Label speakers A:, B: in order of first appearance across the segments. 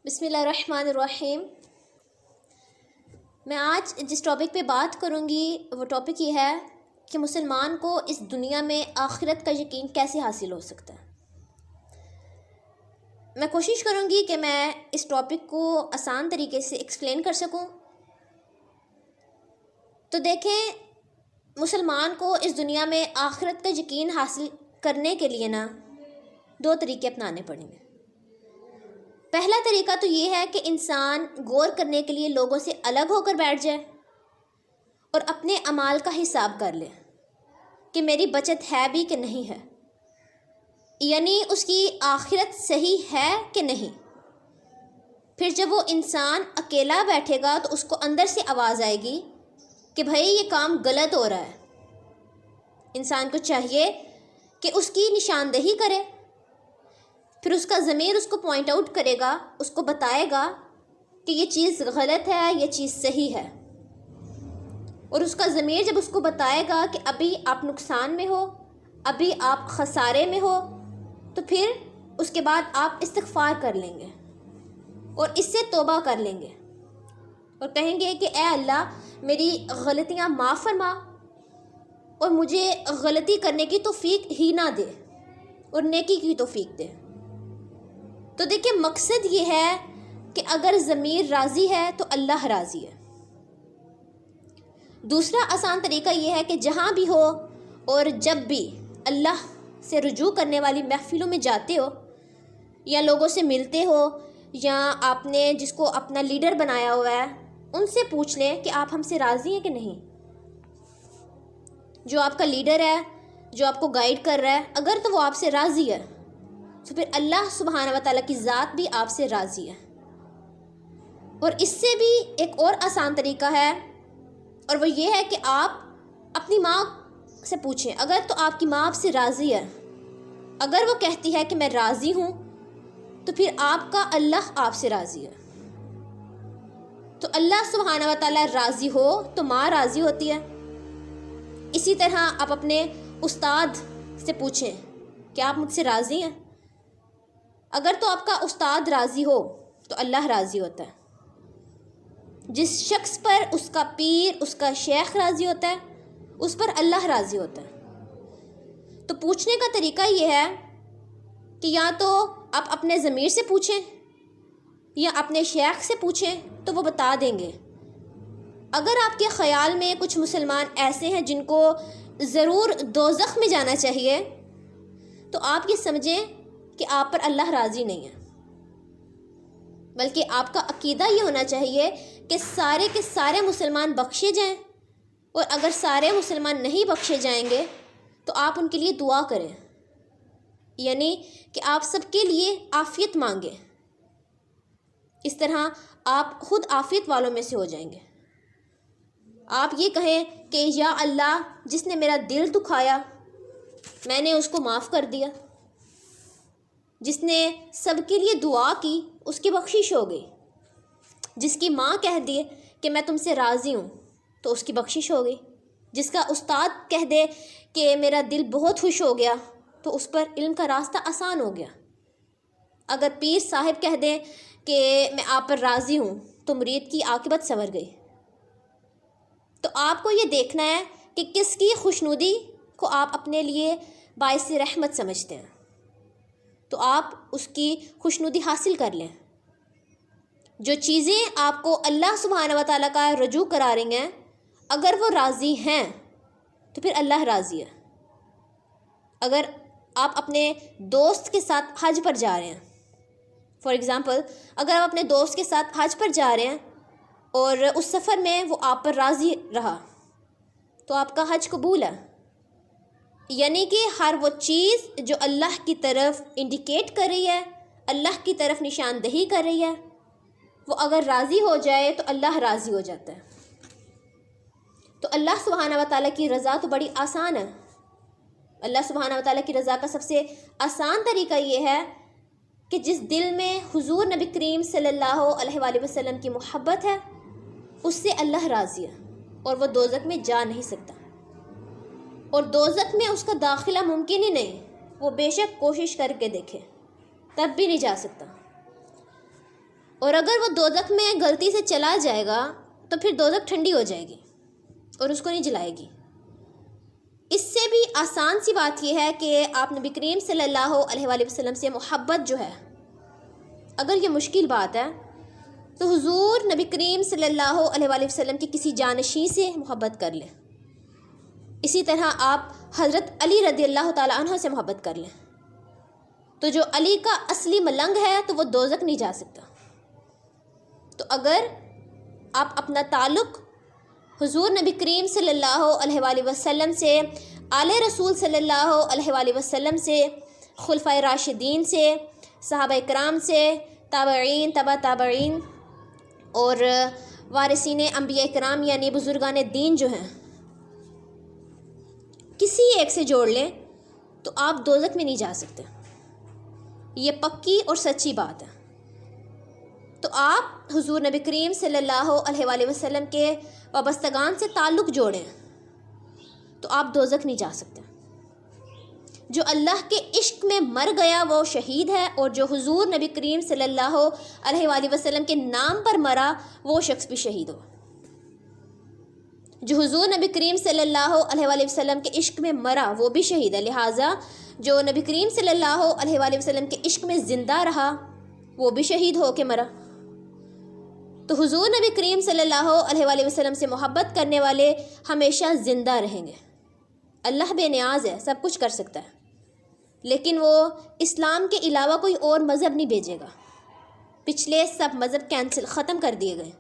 A: بسم اللہ الرحمن الرحیم۔ میں آج جس ٹاپک پہ بات کروں گی وہ ٹاپک یہ ہے کہ مسلمان کو اس دنیا میں آخرت کا یقین کیسے حاصل ہو سکتا ہے۔ میں کوشش کروں گی کہ میں اس ٹاپک کو آسان طریقے سے ایکسپلین کر سکوں۔ تو دیکھیں، مسلمان کو اس دنیا میں آخرت کا یقین حاصل کرنے کے لیے دو طریقے اپنانے پڑیں گے۔ پہلا طریقہ تو یہ ہے کہ انسان غور کرنے کے لیے لوگوں سے الگ ہو کر بیٹھ جائے اور اپنے اعمال کا حساب کر لے کہ میری بچت ہے بھی کہ نہیں ہے، یعنی اس کی آخرت صحیح ہے کہ نہیں۔ پھر جب وہ انسان اکیلا بیٹھے گا تو اس کو اندر سے آواز آئے گی کہ بھائی یہ کام غلط ہو رہا ہے۔ انسان کو چاہیے کہ اس کی نشاندہی کرے، پھر اس کا ضمیر اس کو پوائنٹ آؤٹ کرے گا، اس کو بتائے گا کہ یہ چیز غلط ہے، یہ چیز صحیح ہے۔ اور اس کا ضمیر جب اس کو بتائے گا کہ ابھی آپ نقصان میں ہو، ابھی آپ خسارے میں ہو، تو پھر اس کے بعد آپ استغفار کر لیں گے اور اس سے توبہ کر لیں گے اور کہیں گے کہ اے اللہ میری غلطیاں معاف فرما اور مجھے غلطی کرنے کی توفیق ہی نہ دے اور نیکی کی توفیق دے۔ تو دیکھیں، مقصد یہ ہے کہ اگر ضمیر راضی ہے تو اللہ راضی ہے۔ دوسرا آسان طریقہ یہ ہے کہ جہاں بھی ہو اور جب بھی اللہ سے رجوع کرنے والی محفلوں میں جاتے ہو یا لوگوں سے ملتے ہو یا آپ نے جس کو اپنا لیڈر بنایا ہوا ہے ان سے پوچھ لیں کہ آپ ہم سے راضی ہیں کہ نہیں۔ جو آپ کا لیڈر ہے، جو آپ کو گائیڈ کر رہا ہے، اگر تو وہ آپ سے راضی ہے تو پھر اللہ سبحانہ و تعالیٰ کی ذات بھی آپ سے راضی ہے۔ اور اس سے بھی ایک اور آسان طریقہ ہے، اور وہ یہ ہے کہ آپ اپنی ماں سے پوچھیں۔ اگر تو آپ کی ماں آپ سے راضی ہے، اگر وہ کہتی ہے کہ میں راضی ہوں، تو پھر آپ کا اللہ آپ سے راضی ہے۔ تو اللہ سبحانہ و تعالیٰ راضی ہو تو ماں راضی ہوتی ہے۔ اسی طرح آپ اپنے استاد سے پوچھیں کہ آپ مجھ سے راضی ہیں۔ اگر تو آپ کا استاد راضی ہو تو اللہ راضی ہوتا ہے۔ جس شخص پر اس کا پیر، اس کا شیخ راضی ہوتا ہے، اس پر اللہ راضی ہوتا ہے۔ تو پوچھنے کا طریقہ یہ ہے کہ یا تو آپ اپنے ضمیر سے پوچھیں یا اپنے شیخ سے پوچھیں تو وہ بتا دیں گے۔ اگر آپ کے خیال میں کچھ مسلمان ایسے ہیں جن کو ضرور دوزخ میں جانا چاہیے، تو آپ یہ سمجھیں کہ آپ پر اللہ راضی نہیں ہے، بلکہ آپ کا عقیدہ یہ ہونا چاہیے کہ سارے کے سارے مسلمان بخشے جائیں، اور اگر سارے مسلمان نہیں بخشے جائیں گے تو آپ ان کے لیے دعا کریں، یعنی کہ آپ سب کے لیے عافیت مانگیں۔ اس طرح آپ خود عافیت والوں میں سے ہو جائیں گے۔ آپ یہ کہیں کہ یا اللہ جس نے میرا دل دکھایا میں نے اس کو معاف کر دیا، جس نے سب کے لیے دعا کی اس کی بخشش ہو گئی، جس کی ماں کہہ دی کہ میں تم سے راضی ہوں تو اس کی بخشش ہو گئی، جس کا استاد کہہ دے کہ میرا دل بہت خوش ہو گیا تو اس پر علم کا راستہ آسان ہو گیا۔ اگر پیر صاحب کہہ دیں کہ میں آپ پر راضی ہوں تو مرید کی عاقبت سنور گئی۔ تو آپ کو یہ دیکھنا ہے کہ کس کی خوشنودی کو آپ اپنے لیے باعث رحمت سمجھتے ہیں، تو آپ اس کی خوشنودی حاصل کر لیں۔ جو چیزیں آپ کو اللہ سبحانہ و تعالیٰ کا رجوع کرا رہی ہیں، اگر وہ راضی ہیں تو پھر اللہ راضی ہے۔ اگر آپ اپنے دوست کے ساتھ حج پر جا رہے ہیں، فار ایگزامپل اگر آپ اپنے دوست کے ساتھ حج پر جا رہے ہیں اور اس سفر میں وہ آپ پر راضی رہا تو آپ کا حج قبول ہے۔ یعنی کہ ہر وہ چیز جو اللہ کی طرف انڈیکیٹ کر رہی ہے، اللہ کی طرف نشاندہی کر رہی ہے، وہ اگر راضی ہو جائے تو اللہ راضی ہو جاتا ہے۔ تو اللہ سبحانہ و تعالیٰ کی رضا تو بڑی آسان ہے۔ اللہ سبحانہ و تعالیٰ کی رضا کا سب سے آسان طریقہ یہ ہے کہ جس دل میں حضور نبی کریم صلی اللہ علیہ وآلہ وسلم کی محبت ہے، اس سے اللہ راضی ہے اور وہ دوزخ میں جا نہیں سکتا، اور دوزخ میں اس کا داخلہ ممکن ہی نہیں، وہ بے شک کوشش کر کے دیکھے تب بھی نہیں جا سکتا۔ اور اگر وہ دوزخ میں غلطی سے چلا جائے گا تو پھر دوزخ ٹھنڈی ہو جائے گی اور اس کو نہیں جلائے گی۔ اس سے بھی آسان سی بات یہ ہے کہ آپ نبی کریم صلی اللہ علیہ وآلہ وسلم سے محبت جو ہے، اگر یہ مشکل بات ہے تو حضور نبی کریم صلی اللہ علیہ وآلہ وسلم کی کسی جانشین سے محبت کر لیں۔ اسی طرح آپ حضرت علی رضی اللہ تعالیٰ عنہ سے محبت کر لیں، تو جو علی کا اصلی ملنگ ہے تو وہ دوزخ نہیں جا سکتا۔ تو اگر آپ اپنا تعلق حضور نبی کریم صلی اللہ علیہ وآلہ وسلم سے، آل رسول صلی اللہ علیہ وآلہ وسلم سے، خلفائے راشدین سے، صحابہ کرام سے، تابعین، تبع تابعین اور وارثین انبیاء کرام یعنی بزرگان دین جو ہیں، کسی ایک سے جوڑ لیں تو آپ دوزخ میں نہیں جا سکتے۔ یہ پکی اور سچی بات ہے۔ تو آپ حضور نبی کریم صلی اللہ علیہ وآلہ وسلم کے وابستگان سے تعلق جوڑیں تو آپ دوزخ نہیں جا سکتے۔ جو اللہ کے عشق میں مر گیا وہ شہید ہے، اور جو حضور نبی کریم صلی اللہ علیہ وآلہ وسلم کے نام پر مرا وہ شخص بھی شہید ہو۔ جو حضور نبی کریم صلی اللہ علیہ وآلہ وسلم کے عشق میں مرا وہ بھی شہید ہے، لہٰذا جو نبی کریم صلی اللہ علیہ وآلہ وسلم کے عشق میں زندہ رہا وہ بھی شہید ہو کے مرا۔ تو حضور نبی کریم صلی اللہ علیہ وآلہ وسلم سے محبت کرنے والے ہمیشہ زندہ رہیں گے۔ اللہ بے نیاز ہے، سب کچھ کر سکتا ہے، لیکن وہ اسلام کے علاوہ کوئی اور مذہب نہیں بھیجے گا۔ پچھلے سب مذہب کینسل، ختم کر دیے گئے۔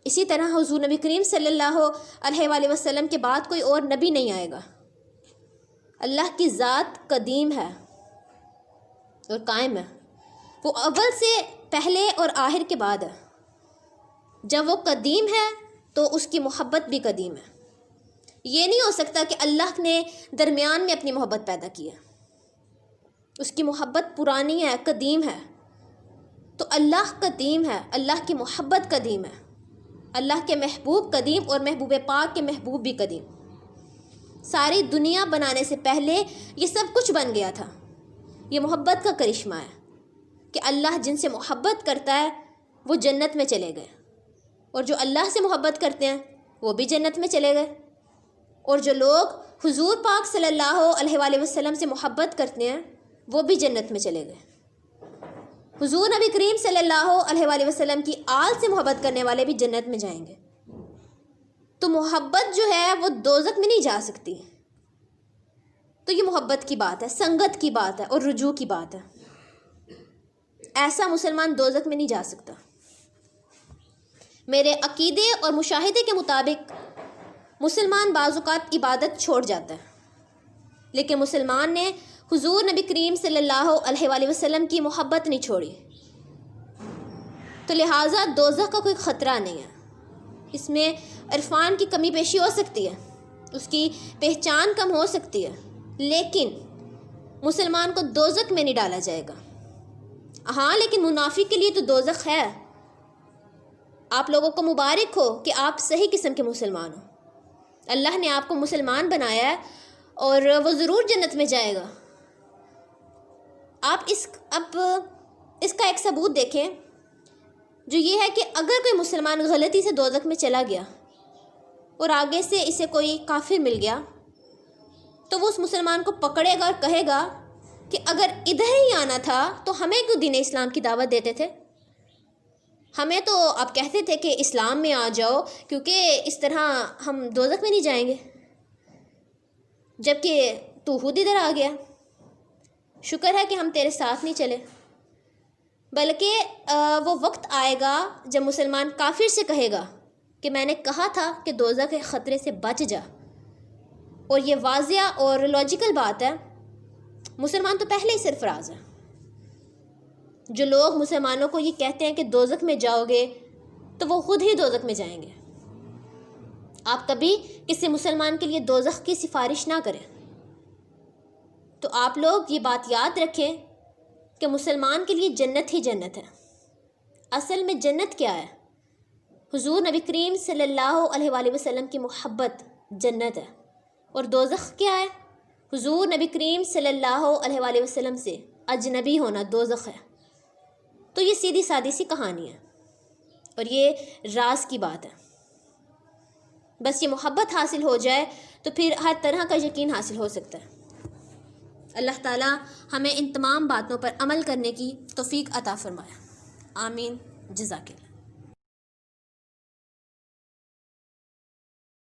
A: اسی طرح حضور نبی کریم صلی اللہ علیہ وآلہ وسلم کے بعد کوئی اور نبی نہیں آئے گا۔ اللہ کی ذات قدیم ہے اور قائم ہے، وہ اول سے پہلے اور آخر کے بعد ہے۔ جب وہ قدیم ہے تو اس کی محبت بھی قدیم ہے۔ یہ نہیں ہو سکتا کہ اللہ نے درمیان میں اپنی محبت پیدا کی ہے، اس کی محبت پرانی ہے، قدیم ہے۔ تو اللہ قدیم ہے، اللہ کی محبت قدیم ہے، اللہ کے محبوب قدیم اور محبوب پاک کے محبوب بھی قدیم۔ ساری دنیا بنانے سے پہلے یہ سب کچھ بن گیا تھا۔ یہ محبت کا کرشمہ ہے کہ اللہ جن سے محبت کرتا ہے وہ جنت میں چلے گئے، اور جو اللہ سے محبت کرتے ہیں وہ بھی جنت میں چلے گئے، اور جو لوگ حضور پاک صلی اللہ علیہ وآلہ وسلم سے محبت کرتے ہیں وہ بھی جنت میں چلے گئے۔ حضور نبی کریم صلی اللہ علیہ وآلہ وسلم کی آل سے محبت کرنے والے بھی جنت میں جائیں گے۔ تو محبت جو ہے وہ دوزخ میں نہیں جا سکتی۔ تو یہ محبت کی بات ہے، سنگت کی بات ہے اور رجوع کی بات ہے۔ ایسا مسلمان دوزخ میں نہیں جا سکتا۔ میرے عقیدے اور مشاہدے کے مطابق مسلمان بعض اوقات عبادت چھوڑ جاتا ہے، لیکن مسلمان نے حضور نبی کریم صلی اللہ علیہ وآلہ وسلم کی محبت نہیں چھوڑی، تو لہٰذا دوزخ کا کوئی خطرہ نہیں ہے۔ اس میں عرفان کی کمی بیشی ہو سکتی ہے، اس کی پہچان کم ہو سکتی ہے، لیکن مسلمان کو دوزخ میں نہیں ڈالا جائے گا۔ ہاں لیکن منافق کے لیے تو دوزخ ہے۔ آپ لوگوں کو مبارک ہو کہ آپ صحیح قسم کے مسلمان ہو، اللہ نے آپ کو مسلمان بنایا ہے اور وہ ضرور جنت میں جائے گا۔ آپ اب اس کا ایک ثبوت دیکھیں، جو یہ ہے کہ اگر کوئی مسلمان غلطی سے دوزخ میں چلا گیا اور آگے سے اسے کوئی کافر مل گیا تو وہ اس مسلمان کو پکڑے گا اور کہے گا کہ اگر ادھر ہی آنا تھا تو ہمیں کیوں دین اسلام کی دعوت دیتے تھے؟ ہمیں تو آپ کہتے تھے کہ اسلام میں آ جاؤ کیونکہ اس طرح ہم دوزخ میں نہیں جائیں گے، جبکہ تو خود ادھر آ گیا۔ شکر ہے کہ ہم تیرے ساتھ نہیں چلے۔ بلکہ وہ وقت آئے گا جب مسلمان کافر سے کہے گا کہ میں نے کہا تھا کہ دوزخ کے خطرے سے بچ جا، اور یہ واضح اور لاجیکل بات ہے۔ مسلمان تو پہلے ہی سرفراز ہے۔ جو لوگ مسلمانوں کو یہ کہتے ہیں کہ دوزخ میں جاؤ گے تو وہ خود ہی دوزخ میں جائیں گے۔ آپ کبھی کسی مسلمان کے لیے دوزخ کی سفارش نہ کریں۔ تو آپ لوگ یہ بات یاد رکھیں کہ مسلمان کے لیے جنت ہی جنت ہے۔ اصل میں جنت کیا ہے؟ حضور نبی کریم صلی اللہ علیہ وآلہ وسلم کی محبت جنت ہے، اور دوزخ کیا ہے؟ حضور نبی کریم صلی اللہ علیہ وآلہ وسلم سے اجنبی ہونا دوزخ ہے۔ تو یہ سیدھی سادی سی کہانی ہے اور یہ راز کی بات ہے. بس یہ محبت حاصل ہو جائے تو پھر ہر طرح کا یقین حاصل ہو سکتا ہے. اللہ تعالیٰ ہمیں ان تمام باتوں پر عمل کرنے کی توفیق عطا فرمائے. آمین. جزاک اللہ.